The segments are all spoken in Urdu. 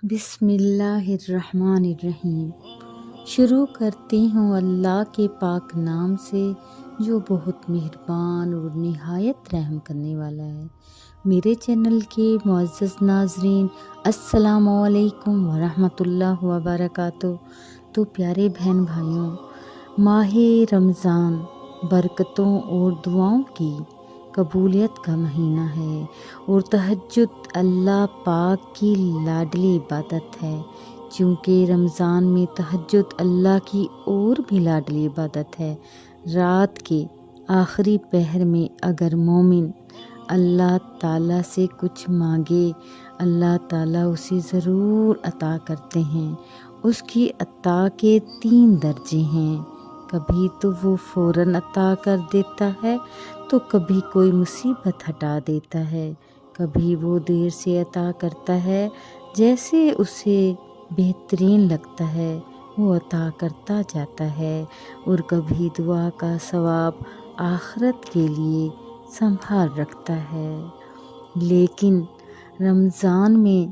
بسم اللہ الرحمن الرحیم۔ شروع کرتی ہوں اللہ کے پاک نام سے جو بہت مہربان اور نہایت رحم کرنے والا ہے۔ میرے چینل کے معزز ناظرین، السلام علیکم ورحمۃ اللہ وبرکاتہ۔ تو پیارے بہن بھائیوں، ماہ رمضان برکتوں اور دعاؤں کی قبولیت کا مہینہ ہے اور تہجد اللہ پاک کی لاڈلی عبادت ہے۔ چونکہ رمضان میں تہجد اللہ کی اور بھی لاڈلی عبادت ہے۔ رات کے آخری پہر میں اگر مومن اللہ تعالیٰ سے کچھ مانگے، اللہ تعالیٰ اسے ضرور عطا کرتے ہیں۔ اس کی عطا کے 3 درجے ہیں، کبھی تو وہ فوراً عطا کر دیتا ہے، تو کبھی کوئی مصیبت ہٹا دیتا ہے، کبھی وہ دیر سے عطا کرتا ہے، جیسے اسے بہترین لگتا ہے وہ عطا کرتا جاتا ہے، اور کبھی دعا کا ثواب آخرت کے لیے سنبھال رکھتا ہے۔ لیکن رمضان میں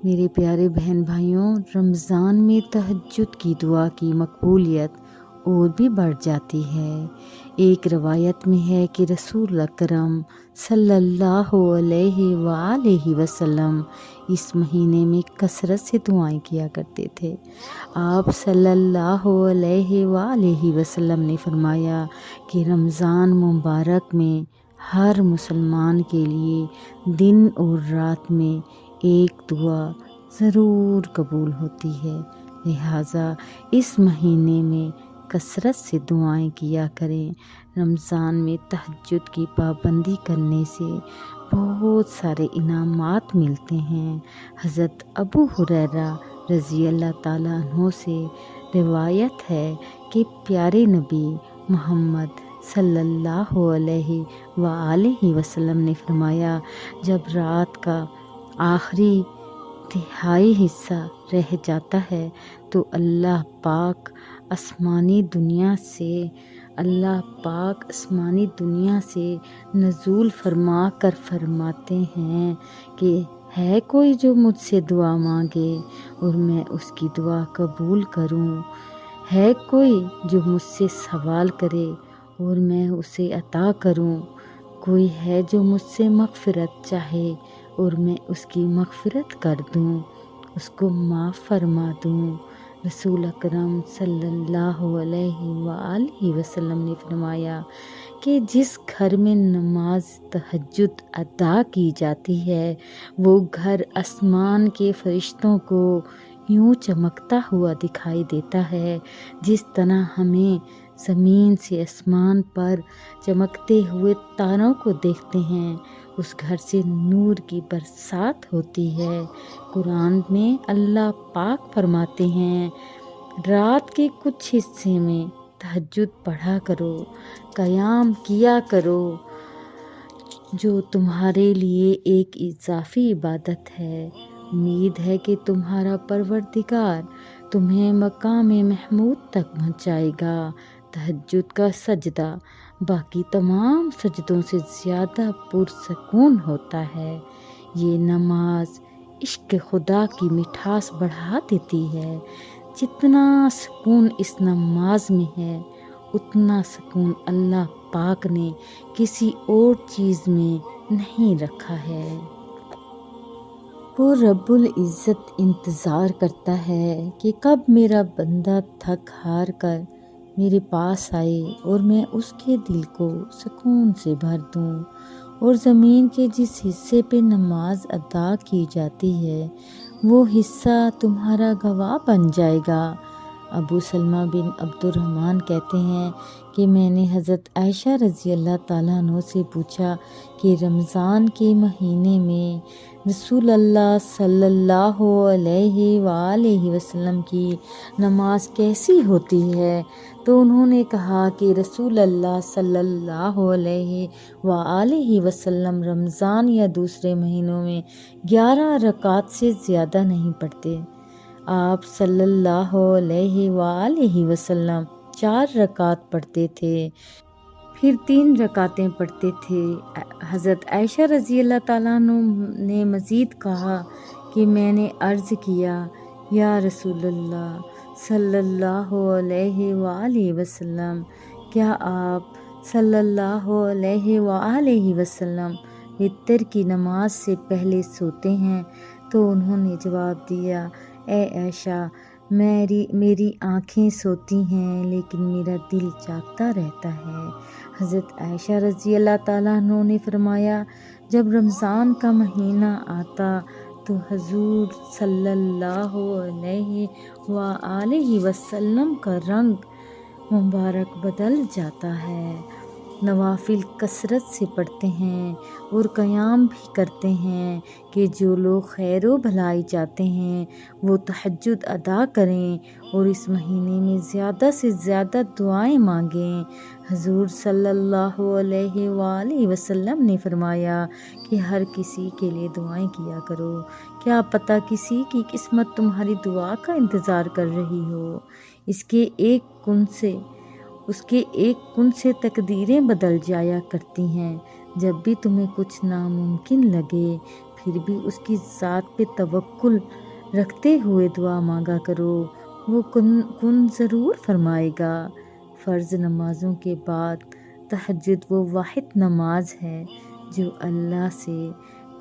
میرے پیارے بہن بھائیوں، رمضان میں تہجد کی دعا کی مقبولیت اور بھی بڑھ جاتی ہے۔ ایک روایت میں ہے کہ رسول اکرم صلی اللہ علیہ وآلہ وسلم اس مہینے میں کثرت سے دعائیں کیا کرتے تھے۔ آپ صلی اللہ علیہ وآلہ وسلم نے فرمایا کہ رمضان مبارک میں ہر مسلمان کے لیے دن اور رات میں ایک دعا ضرور قبول ہوتی ہے، لہٰذا اس مہینے میں کثرت سے دعائیں کیا کریں۔ رمضان میں تہجد کی پابندی کرنے سے بہت سارے انعامات ملتے ہیں۔ حضرت ابو ہریرہ رضی اللہ تعالیٰ عنہ سے روایت ہے کہ پیارے نبی محمد صلی اللہ علیہ وآلہ وسلم نے فرمایا، جب رات کا آخری تہائی حصہ رہ جاتا ہے تو اللہ پاک آسمانی دنیا سے نزول فرما کر فرماتے ہیں کہ ہے کوئی جو مجھ سے دعا مانگے اور میں اس کی دعا قبول کروں، ہے کوئی جو مجھ سے سوال کرے اور میں اسے عطا کروں، کوئی ہے جو مجھ سے مغفرت چاہے اور میں اس کی مغفرت کر دوں، اس کو معاف فرما دوں۔ رسول اکرم صلی اللہ علیہ وآلہ وسلم نے فرمایا کہ جس گھر میں نماز تہجد ادا کی جاتی ہے وہ گھر آسمان کے فرشتوں کو یوں چمکتا ہوا دکھائی دیتا ہے جس طرح ہمیں زمین سے آسمان پر چمکتے ہوئے تاروں کو دیکھتے ہیں۔ اس گھر سے نور کی برسات ہوتی ہے۔ قرآن میں اللہ پاک فرماتے ہیں، رات کے کچھ حصے میں تہجد پڑھا کرو، قیام کیا کرو، جو تمہارے لیے ایک اضافی عبادت ہے۔ امید ہے کہ تمہارا پروردگار تمہیں مقام محمود تک پہنچائے گا۔ تہجد کا سجدہ باقی تمام سجدوں سے زیادہ پرسکون ہوتا ہے۔ یہ نماز عشق خدا کی مٹھاس بڑھا دیتی ہے۔ جتنا سکون اس نماز میں ہے، اتنا سکون اللہ پاک نے کسی اور چیز میں نہیں رکھا ہے۔ وہ رب العزت انتظار کرتا ہے کہ کب میرا بندہ تھک ہار کر میرے پاس آئے اور میں اس کے دل کو سکون سے بھر دوں، اور زمین کے جس حصے پہ نماز ادا کی جاتی ہے وہ حصہ تمہارا گواہ بن جائے گا۔ ابو سلمہ بن عبد الرحمن کہتے ہیں کہ میں نے حضرت عائشہ رضی اللہ تعالیٰ عنہ سے پوچھا کہ رمضان کے مہینے میں رسول اللہ صلی اللہ علیہ وآلہ وسلم کی نماز کیسی ہوتی ہے؟ تو انہوں نے کہا کہ رسول اللہ صلی اللہ علیہ وآلہ وسلم رمضان یا دوسرے مہینوں میں 11 رکعات سے زیادہ نہیں پڑھتے۔ آپ صلی اللہ علیہ وآلہ وسلم 4 رکعات پڑھتے تھے، پھر 3 رکعتیں پڑھتے تھے۔ حضرت عائشہ رضی اللہ تعالیٰ عنہ نے مزید کہا کہ میں نے عرض کیا یا رسول اللہ صلی اللہ علیہ وآلہ وسلم، کیا آپ صلی اللہ علیہ وآلہ وسلم وتر کی نماز سے پہلے سوتے ہیں؟ تو انہوں نے جواب دیا، اے عائشہ، میری آنکھیں سوتی ہیں لیکن میرا دل جاگتا رہتا ہے۔ حضرت عائشہ رضی اللہ تعالیٰ عنہ نے فرمایا، جب رمضان کا مہینہ آتا تو حضور صلی اللہ علیہ وآلہ وسلم کا رنگ مبارک بدل جاتا ہے۔ نوافل کثرت سے پڑھتے ہیں اور قیام بھی کرتے ہیں کہ جو لوگ خیر و بھلائی چاہتے ہیں وہ تہجد ادا کریں اور اس مہینے میں زیادہ سے زیادہ دعائیں مانگیں۔ حضور صلی اللہ علیہ وآلہ وسلم نے فرمایا کہ ہر کسی کے لیے دعائیں کیا کرو، کیا پتہ کسی کی قسمت تمہاری دعا کا انتظار کر رہی ہو۔ اس کے ایک کن سے تقدیریں بدل جایا کرتی ہیں۔ جب بھی تمہیں کچھ ناممکن لگے پھر بھی اس کی ذات پہ توکل رکھتے ہوئے دعا مانگا کرو، وہ کن ضرور فرمائے گا۔ فرض نمازوں کے بعد تہجد وہ واحد نماز ہے جو اللہ سے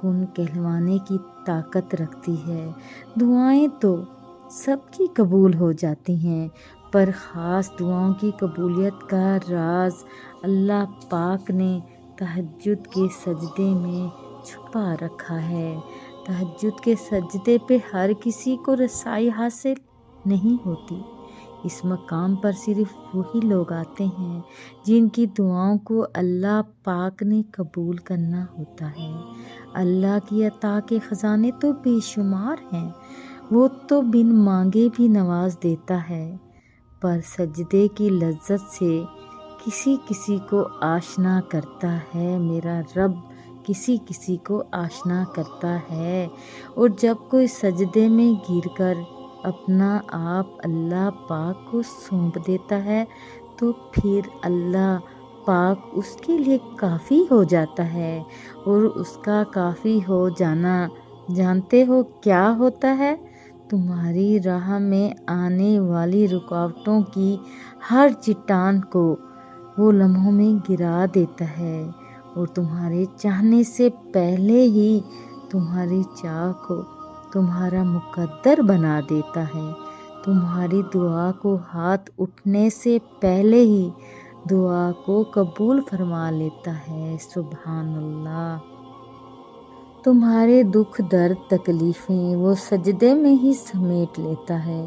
کن کہلوانے کی طاقت رکھتی ہے۔ دعائیں تو سب کی قبول ہو جاتی ہیں، پر خاص دعاؤں کی قبولیت کا راز اللہ پاک نے تہجد کے سجدے میں چھپا رکھا ہے۔ تہجد کے سجدے پہ ہر کسی کو رسائی حاصل نہیں ہوتی۔ اس مقام پر صرف وہی لوگ آتے ہیں جن کی دعاؤں کو اللہ پاک نے قبول کرنا ہوتا ہے۔ اللہ کی عطا کے خزانے تو بے شمار ہیں، وہ تو بن مانگے بھی نواز دیتا ہے، پر سجدے کی لذت سے کسی کسی کو آشنا کرتا ہے۔ میرا رب کسی کسی کو آشنا کرتا ہے، اور جب کوئی سجدے میں گر کر اپنا آپ اللہ پاک کو سونپ دیتا ہے تو پھر اللہ پاک اس کے لیے کافی ہو جاتا ہے، اور اس کا کافی ہو جانا جانتے ہو کیا ہوتا ہے؟ تمہاری راہ میں آنے والی رکاوٹوں کی ہر چٹان کو وہ لمحوں میں گرا دیتا ہے، اور تمہارے چاہنے سے پہلے ہی تمہاری چاہ کو تمہارا مقدر بنا دیتا ہے۔ تمہاری دعا کو ہاتھ اٹھنے سے پہلے ہی دعا کو قبول فرما لیتا ہے۔ سبحان اللہ۔ تمہارے دکھ درد تکلیفیں وہ سجدے میں ہی سمیٹ لیتا ہے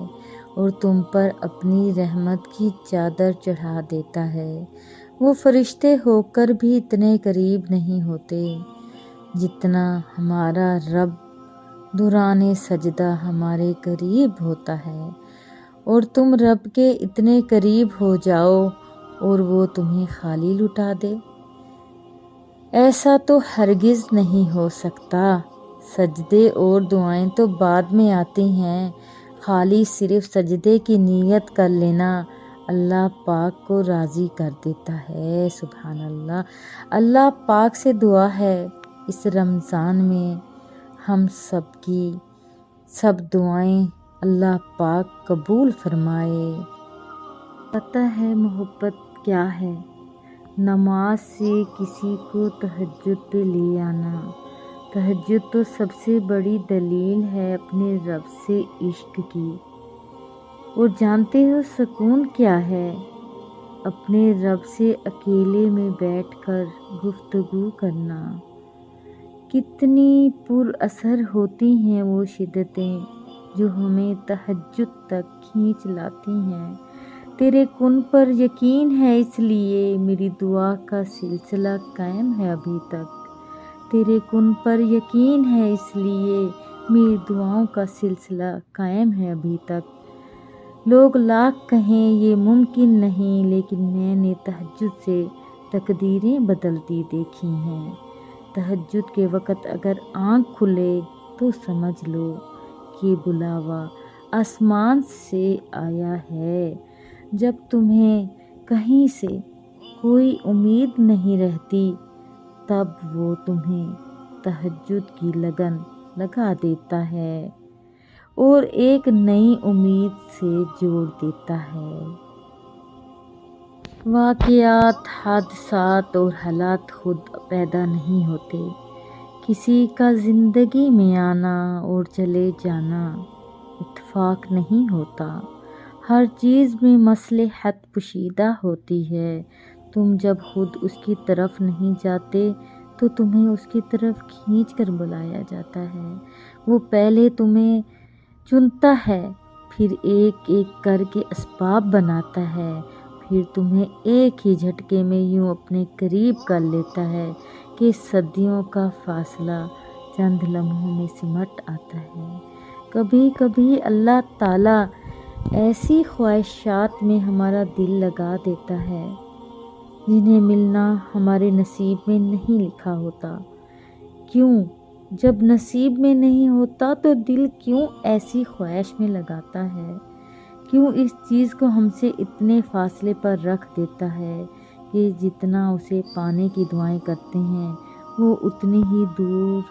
اور تم پر اپنی رحمت کی چادر چڑھا دیتا ہے۔ وہ فرشتے ہو کر بھی اتنے قریب نہیں ہوتے جتنا ہمارا رب دوران سجدہ ہمارے قریب ہوتا ہے، اور تم رب کے اتنے قریب ہو جاؤ اور وہ تمہیں خالی لٹا دے، ایسا تو ہرگز نہیں ہو سکتا۔ سجدے اور دعائیں تو بعد میں آتی ہیں، خالی صرف سجدے کی نیت کر لینا اللہ پاک کو راضی کر دیتا ہے۔ سبحان اللہ۔ اللہ پاک سے دعا ہے اس رمضان میں ہم سب کی سب دعائیں اللہ پاک قبول فرمائے۔ پتہ ہے محبت کیا ہے؟ نماز سے کسی کو تہجد پہ لے آنا۔ تہجد تو سب سے بڑی دلیل ہے اپنے رب سے عشق کی، اور جانتے ہو سکون کیا ہے؟ اپنے رب سے اکیلے میں بیٹھ کر گفتگو کرنا۔ کتنی پر اثر ہوتی ہیں وہ شدتیں جو ہمیں تہجد تک کھینچ لاتی ہیں۔ تیرے کن پر یقین ہے اس لیے میری دعا کا سلسلہ قائم ہے ابھی تک۔ تیرے کن پر یقین ہے اس لیے میری دعاؤں کا سلسلہ قائم ہے ابھی تک۔ لوگ لاکھ کہیں یہ ممکن نہیں، لیکن میں نے تہجد سے تقدیریں بدلتی دیکھی ہیں۔ تہجد کے وقت اگر آنکھ کھلے تو سمجھ لو کہ بلاوا آسمان سے آیا ہے۔ جب تمہیں کہیں سے کوئی امید نہیں رہتی تب وہ تمہیں تہجد کی لگن لگا دیتا ہے اور ایک نئی امید سے جوڑ دیتا ہے۔ واقعات، حادثات اور حالات خود پیدا نہیں ہوتے۔ کسی کا زندگی میں آنا اور چلے جانا اتفاق نہیں ہوتا۔ ہر چیز میں مصلحت پوشیدہ ہوتی ہے۔ تم جب خود اس کی طرف نہیں جاتے تو تمہیں اس کی طرف کھینچ کر بلایا جاتا ہے۔ وہ پہلے تمہیں چنتا ہے، پھر ایک ایک کر کے اسباب بناتا ہے، پھر تمہیں ایک ہی جھٹکے میں یوں اپنے قریب کر لیتا ہے کہ صدیوں کا فاصلہ چند لمحوں میں سمٹ آتا ہے۔ کبھی کبھی اللہ تعالیٰ ایسی خواہشات میں ہمارا دل لگا دیتا ہے جنہیں ملنا ہمارے نصیب میں نہیں لکھا ہوتا۔ کیوں؟ جب نصیب میں نہیں ہوتا تو دل کیوں ایسی خواہش میں لگاتا ہے؟ کیوں اس چیز کو ہم سے اتنے فاصلے پر رکھ دیتا ہے کہ جتنا اسے پانے کی دعائیں کرتے ہیں وہ اتنی ہی دور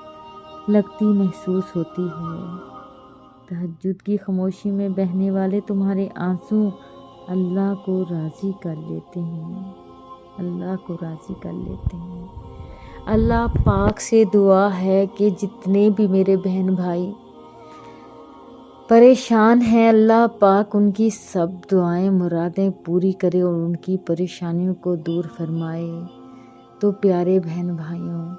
لگتی محسوس ہوتی ہے۔ تہجد کی خاموشی میں بہنے والے تمہارے آنسو اللہ کو راضی کر لیتے ہیں، اللہ کو راضی کر لیتے ہیں۔ اللہ پاک سے دعا ہے کہ جتنے بھی میرے بہن بھائی پریشان ہیں، اللہ پاک ان کی سب دعائیں مرادیں پوری کرے اور ان کی پریشانیوں کو دور فرمائے۔ تو پیارے بہن بھائیوں،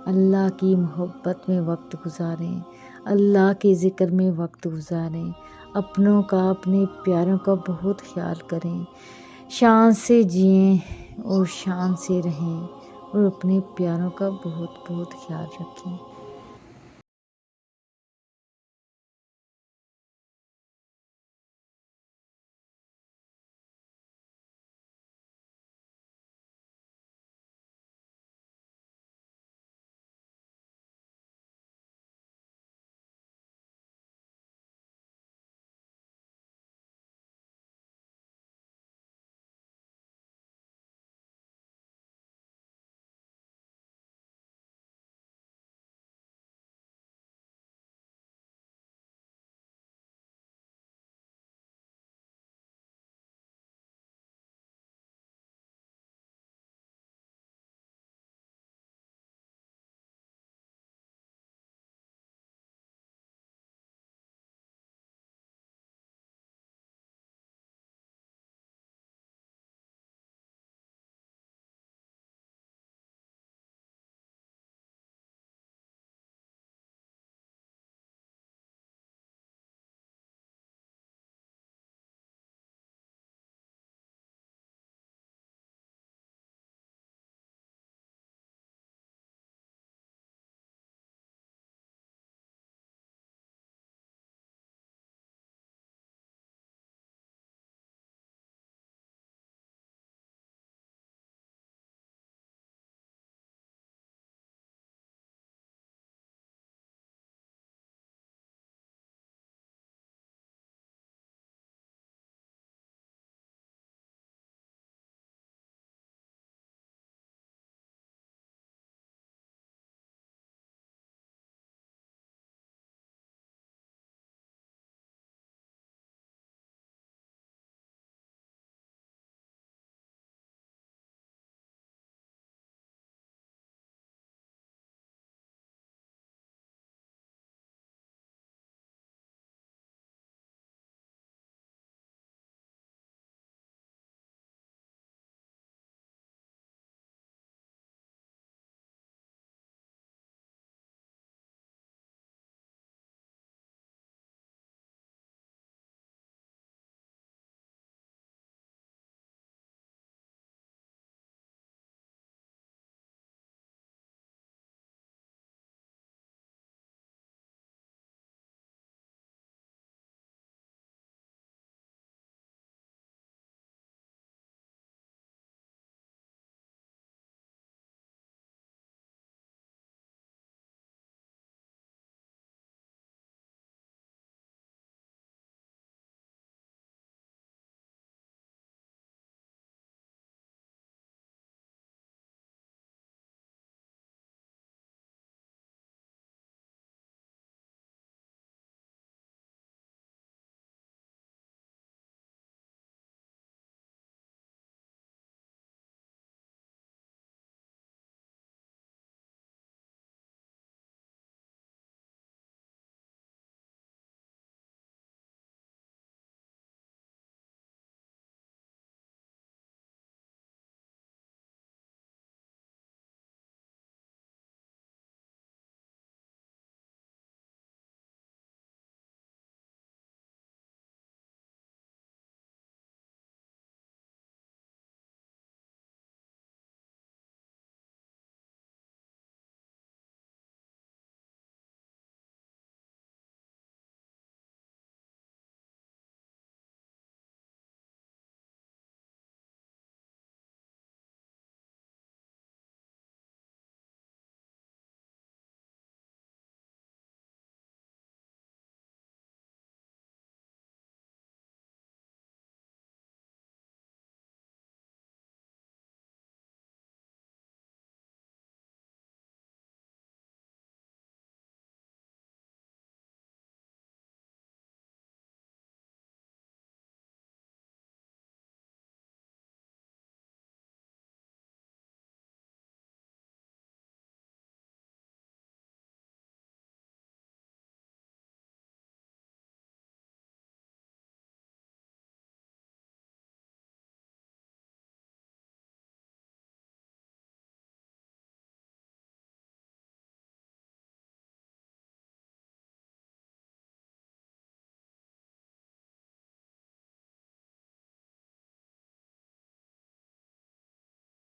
اللہ کی محبت میں وقت گزاریں، اللہ کے ذکر میں وقت گزاریں، اپنوں کا، اپنے پیاروں کا بہت خیال کریں، شان سے جئیں اور شان سے رہیں اور اپنے پیاروں کا بہت بہت خیال رکھیں۔